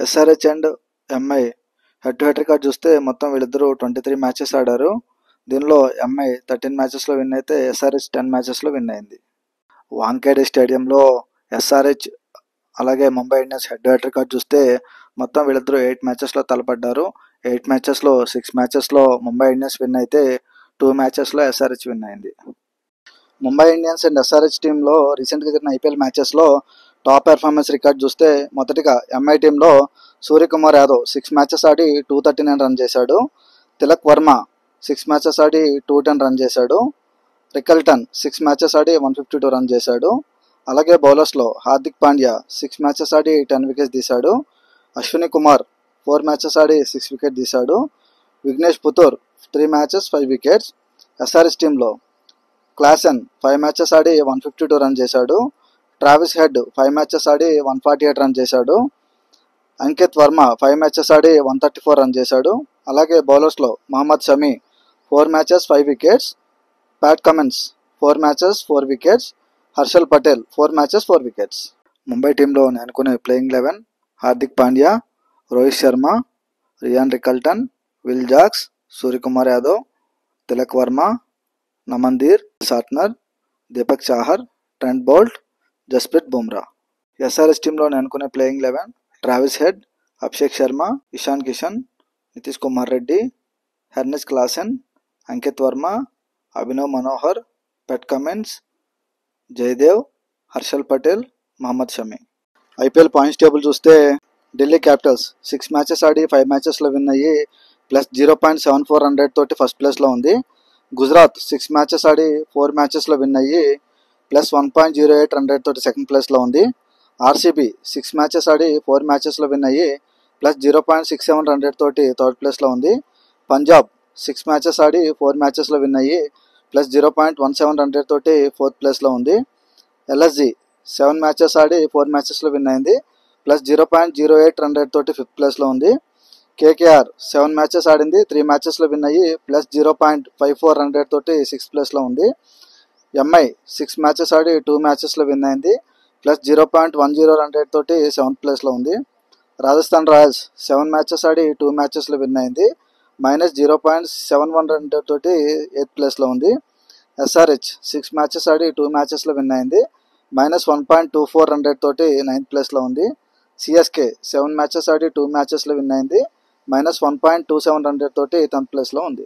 SRH and MI head to head record చూస్తే మొత్తం వీళ్ళిద్దరూ 23 మ్యాచెస్ ఆడారు. దీనిలో ఎంఐ 13 మ్యాచెస్లో విన్ అయితే ఎస్ఆర్హెచ్ 10 మ్యాచెస్లో విన్ అయింది. వాంఖేడే స్టేడియంలో ఎస్ఆర్హెచ్ అలాగే Mumbai Indians head to head record చూస్తే మొత్తం వీళ్ళిద్దరూ 8 మ్యాచెస్లో తలపడ్డారు. 8 మ్యాచెస్లో 6 మ్యాచెస్లో ముంబై ఇండియన్స్ విన్ అయితే 2 మ్యాచెస్లో ఎస్ఆర్హెచ్ విన్ అయింది. ముంబై ఇండియన్స్ అండ్ ఎస్ఆర్హెచ్ టీంలో రీసెంట్గా జరిగిన ఐపీఎల్ మ్యాచెస్లో టాప్ పెర్ఫార్మెన్స్ రికార్డ్ చూస్తే మొదటిగా ఎంఐ టీంలో సూర్యకుమార్ యాదవ్ 6 మ్యాచెస్ ఆడి 239 రన్ చేశాడు. తిలక్ వర్మ 6 మ్యాచెస్ ఆడి 210 రన్ చేశాడు. రికల్టన్ 6 మ్యాచెస్ ఆడి 152 రన్ చేశాడు. అలాగే బౌలర్స్లో హార్దిక్ పాండ్యా 6 మ్యాచెస్ ఆడి 10 వికెట్స్ తీశాడు. అశ్విని కుమార్ 4 మ్యాచెస్ ఆడి 6 వికెట్ తీశాడు. Vignesh Puthur 3 matches 5 wickets. SRH టీంలో క్లాసెన్ 5 మ్యాచెస్ ఆడి 152 రన్ చేశాడు. ట్రావిస్ హెడ్ 5 మ్యాచెస్ ఆడి 148 రన్ చేశాడు. అంకిత్ వర్మ 5 మ్యాచెస్ ఆడి 134 రన్ చేశాడు. అలాగే బౌలర్స్లో Mohammed Shami 4 matches 5 wickets. Pat Cummins 4 matches 4 wickets. Harshal Patel 4 matches 4 wickets. Mumbai టీంలో నేను అనుకునే playing 11 Hardik Pandya, Rohit Sharma, Ryan Rickelton, Will Jacks, Suryakumar Yadav, Tilak Varma, Naman Dhir Santner, Deepak Chahar, Trent Boult, Jasprit Bumrah. SRH టీంలో నేను అనుకునే playing 11 Travis Head, Abhishek Sharma, Ishan Kishan, Nitish Kumar Reddy, హెర్నెస్ Klaasen, Ankit Varma, Abhinav Manohar, Pat Cummins, Jaydev, Harshal Patel, Mohammed Shami. IPL points table చూస్తే ఢిల్లీ క్యాపిటల్స్ 6 మ్యాచెస్ ఆడి 5 మ్యాచెస్లో విన్ అయ్యి ప్లస్ 0.74 రన్ రేట్ తోటి ఫస్ట్ ప్లేస్లో ఉంది. గుజరాత్ 6 మ్యాచెస్ ఆడి 4 మ్యాచెస్లో విన్ అయ్యి ప్లస్ 1.08 రన్ రేట్ తోటి సెకండ్ ప్లేస్లో ఉంది. ఆర్సీబీ 6 మ్యాచెస్ ఆడి 4 మ్యాచెస్లో విన్ అయ్యి ప్లస్ 0.67 రన్ రేట్ తోటి థర్డ్ ప్లేస్లో ఉంది. పంజాబ్ 6 మ్యాచెస్ ఆడి 4 మ్యాచెస్లో విన్ అయ్యి ప్లస్ 0.17 రన్ రేట్ తోటి ఫోర్త్ ప్లేస్లో ఉంది. ఎల్ఎస్జీ 7 మ్యాచెస్ ఆడి 4 మ్యాచెస్లో విన్ అయింది ప్లస్ 0.08 రన్ రేట్ తోటి ఫిఫ్త్ ప్లేస్లో ఉంది. కేకేఆర్ 7 మ్యాచెస్ ఆడింది 3 మ్యాచెస్లో విన్ అయ్యి ప్లస్ 0.54 రన్ రేట్ తోటి సిక్స్త్ ప్లేస్లో ఉంది. ఎంఐ 6 మ్యాచెస్ ఆడి 2 మ్యాచెస్లో విన్ అయింది ప్లస్ 0.10 రన్ రేట్ తోటి సెవెంత్ ప్లేస్లో ఉంది. రాజస్థాన్ రాయల్స్ 7 మ్యాచెస్ ఆడి 2 మ్యాచెస్లో విన్ అయింది మైనస్ 0.71 రన్ రేట్ తోటి ఎయిత్ ప్లేస్లో ఉంది. ఎస్ఆర్హెచ్ 6 మ్యాచెస్ ఆడి 2 మ్యాచెస్లో విన్ అయింది మైనస్ 1.24 రన్ రేట్ తోటి నైన్త్ ప్లేస్లో ఉంది. సిఎస్కే 7 మ్యాచెస్ ఆడి 2 మ్యాచెస్లో విన్ అయింది మైనస్ 1.27 రన్ రేట్ తోటి 10th ప్లేస్లో ఉంది.